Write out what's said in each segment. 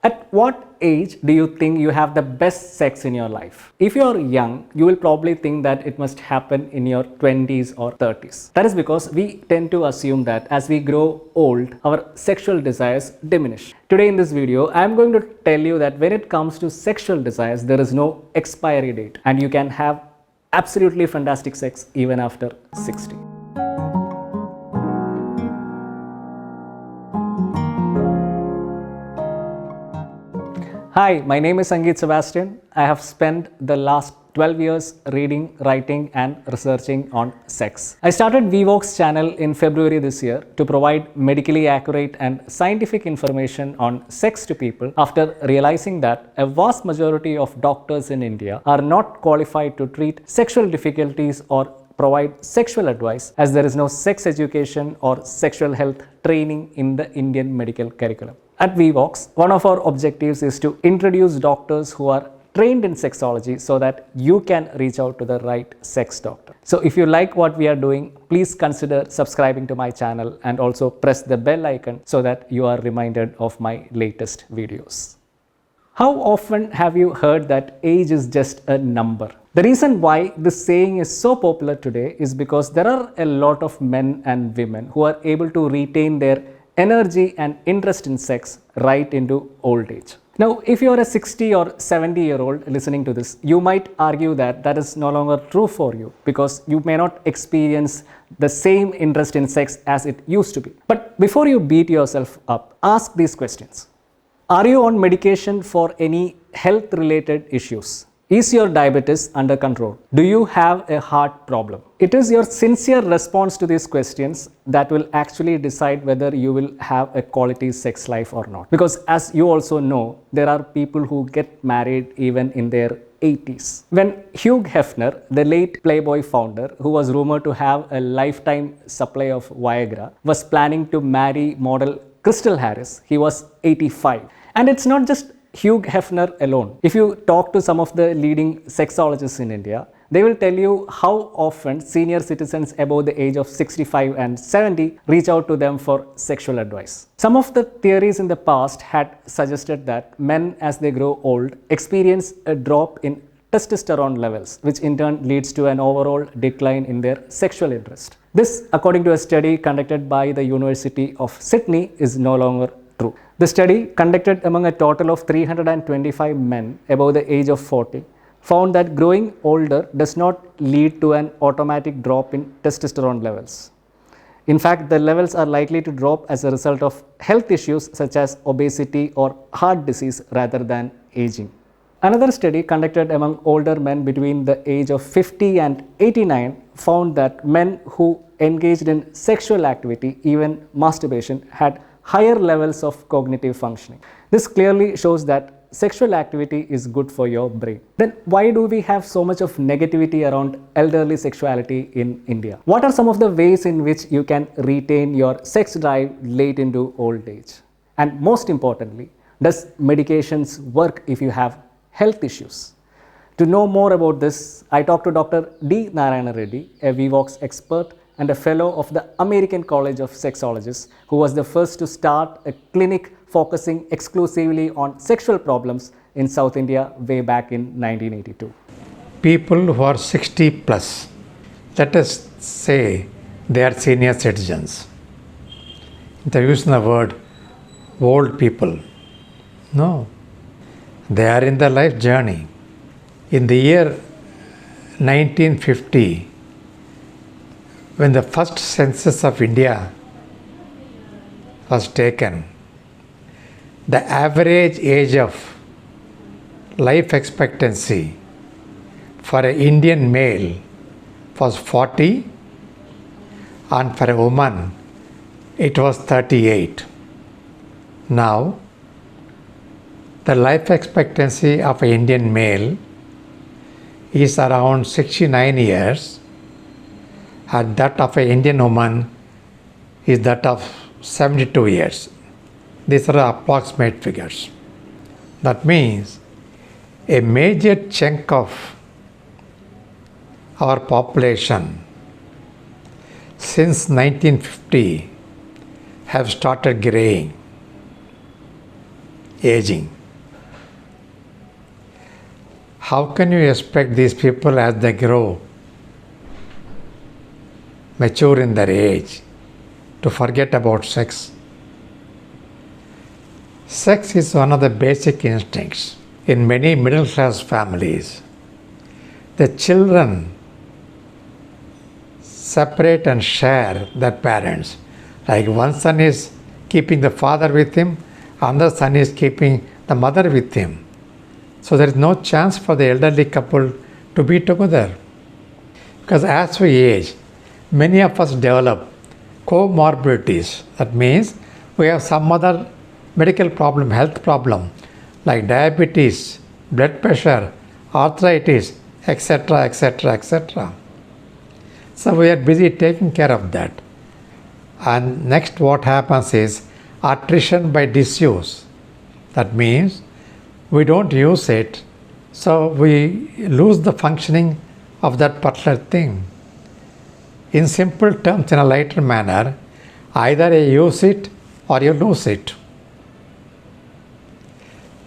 At what age do you think you have the best sex in your life? If you're young, you will probably think that it must happen in your 20s or 30s. That is because we tend to assume that as we grow old, our sexual desires diminish. Today in this video, I am going to tell you that when it comes to sexual desires, there is no expiry date and you can have absolutely fantastic sex even after 60. Hi, my name is Sangeeth Sebastian. I have spent the last 12 years reading, writing and researching on sex. I started Vvox channel in February this year to provide medically accurate and scientific information on sex to people after realizing that a vast majority of doctors in India are not qualified to treat sexual difficulties or provide sexual advice, as there is no sex education or sexual health training in the Indian medical curriculum. At Vvox, one of our objectives is to introduce doctors who are trained in sexology so that you can reach out to the right sex doctor. So if you like what we are doing, please consider subscribing to my channel and also press the bell icon so that you are reminded of my latest videos. How often have you heard that age is just a number? The reason why this saying is so popular today is because there are a lot of men and women who are able to retain their energy and interest in sex right into old age. Now, if you are a 60 or 70-year-old listening to this, you might argue that that is no longer true for you because you may not experience the same interest in sex as it used to be. But before you beat yourself up, ask these questions. Are you on medication for any health-related issues? Is your diabetes under control? Do you have a heart problem? It is your sincere response to these questions that will actually decide whether you will have a quality sex life or not. Because as you also know, there are people who get married even in their 80s. When Hugh Hefner, the late Playboy founder, who was rumored to have a lifetime supply of Viagra, was planning to marry model Crystal Harris, he was 85. And it's not just Hugh Hefner alone. If you talk to some of the leading sexologists in India, they will tell you how often senior citizens above the age of 65 and 70 reach out to them for sexual advice. Some of the theories in the past had suggested that men, as they grow old, experience a drop in testosterone levels, which in turn leads to an overall decline in their sexual interest. This, according to a study conducted by the University of Sydney, is no longer true. The study, conducted among a total of 325 men above the age of 40, found that growing older does not lead to an automatic drop in testosterone levels. In fact, the levels are likely to drop as a result of health issues such as obesity or heart disease rather than aging. Another study conducted among older men between the age of 50 and 89 found that men who engaged in sexual activity, even masturbation, had higher levels of cognitive functioning. This clearly shows that sexual activity is good for your brain. Then why do we have so much of negativity around elderly sexuality in India? What are some of the ways in which you can retain your sex drive late into old age? And most importantly, does medications work if you have health issues? To know more about this, I talked to Dr. D Narayana Reddy, a Vvox expert and a fellow of the American College of Sexologists, who was the first to start a clinic focusing exclusively on sexual problems in South India way back in 1982. People who are 60 plus, let us say they are senior citizens. They're using the word old people. No, they are in the life journey. In the year 1950, when the first census of India was taken, the average age of life expectancy for an Indian male was 40 and for a woman it was 38. Now, the life expectancy of an Indian male is around 69 years and that of an Indian woman is that of 72 years. These are approximate figures. That means a major chunk of our population since 1950 have started graying, aging. how can you expect these people as they grow, mature in their age, to forget about sex? Sex is one of the basic instincts. In many middle class families, the children separate and share their parents. Like one son is keeping the father with him, another son is keeping the mother with him. So there is no chance for the elderly couple to be together. Because as we age, many of us develop comorbidities. That means we have some other medical problem, health problem, like diabetes, blood pressure, arthritis, etc., etc., etc. So we are busy taking care of that. And next what happens is attrition by disuse. That means we don't use it, so we lose the functioning of that particular thing. In simple terms, in a lighter manner, either you use it or you lose it.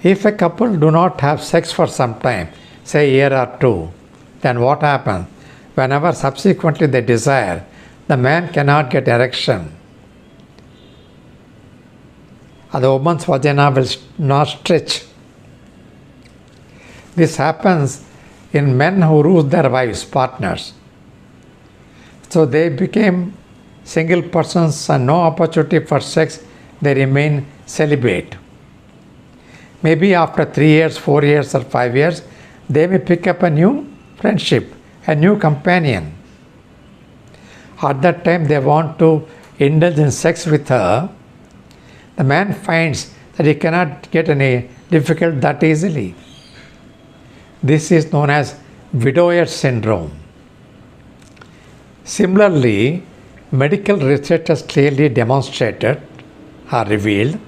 If a couple do not have sex for some time, say a year or two, then what happens? Whenever subsequently they desire, the man cannot get erection. And the woman's vagina will not stretch. This happens in men who lose their wives, partners. So they became single persons and no opportunity for sex, they remain celibate. Maybe after 3 years, 4 years or 5 years, they may pick up a new friendship, a new companion. At that time they want to indulge in sex with her. The man finds that he cannot get any difficult that easily. This is known as widower syndrome. Similarly, medical research has clearly demonstrated or revealed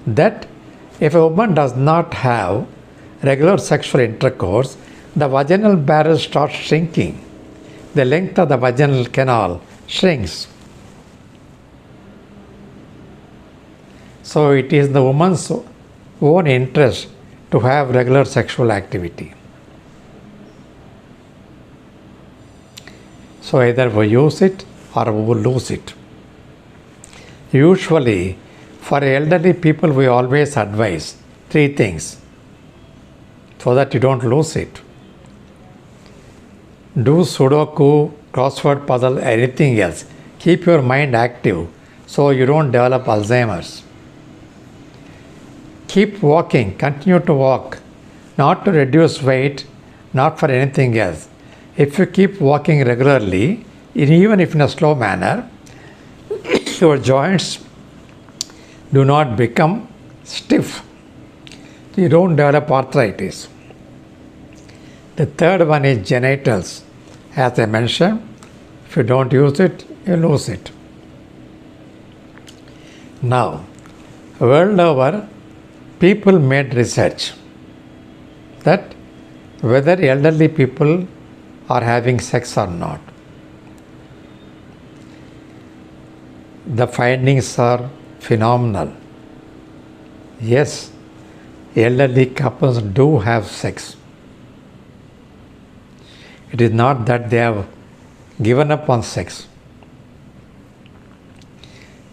that if a woman does not have regular sexual intercourse, the vaginal barrel starts shrinking. The length of the vaginal canal shrinks. So it is the woman's own interest to have regular sexual activity. So either we use it or we will lose it. Usually, for elderly people, we always advise 3 things so that you don't lose it. Do Sudoku, crossword puzzle, anything else. Keep your mind active so you don't develop Alzheimer's. Keep walking, continue to walk, not to reduce weight, not for anything else. If you keep walking regularly, even if in a slow manner, your joints do not become stiff. You don't develop arthritis. The third one is genitals. As I mentioned, if you don't use it, you lose it. Now, world over, people made research that whether elderly people are having sex or not. The findings are phenomenal. Yes, elderly couples do have sex. It is not that they have given up on sex.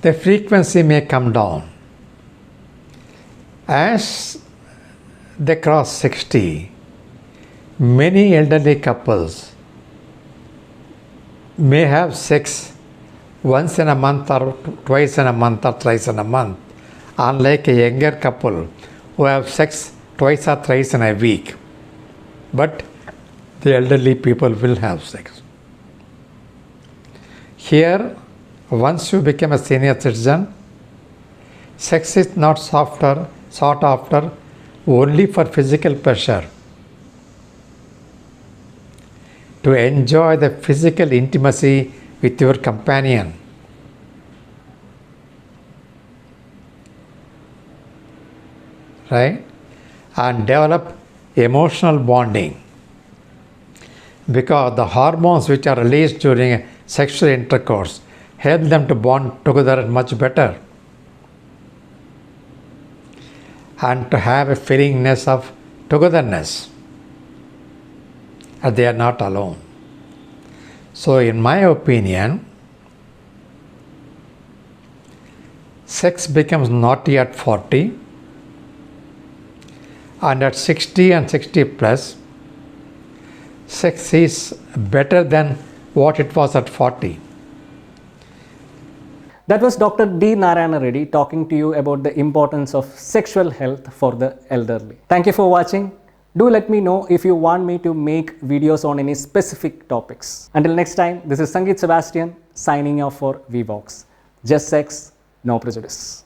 The frequency may come down. As they cross 60, many elderly couples may have sex once in a month or twice in a month or thrice in a month, unlike a younger couple who have sex twice or thrice in a week. But the elderly people will have sex. Here, once you become a senior citizen, sex is not sought after only for physical pleasure. To enjoy the physical intimacy with your companion. Right? And develop emotional bonding. Because the hormones which are released during sexual intercourse help them to bond together much better. And to have a feelingness of togetherness. and they are not alone. So, in my opinion, sex becomes naughty at 40, and at 60 and 60 plus, sex is better than what it was at 40. That was Dr. D Narayana Reddy talking to you about the importance of sexual health for the elderly. Thank you for watching. Do let me know if you want me to make videos on any specific topics. Until next time, this is Sangeeth Sebastian signing off for Vvox. Just sex, no prejudice.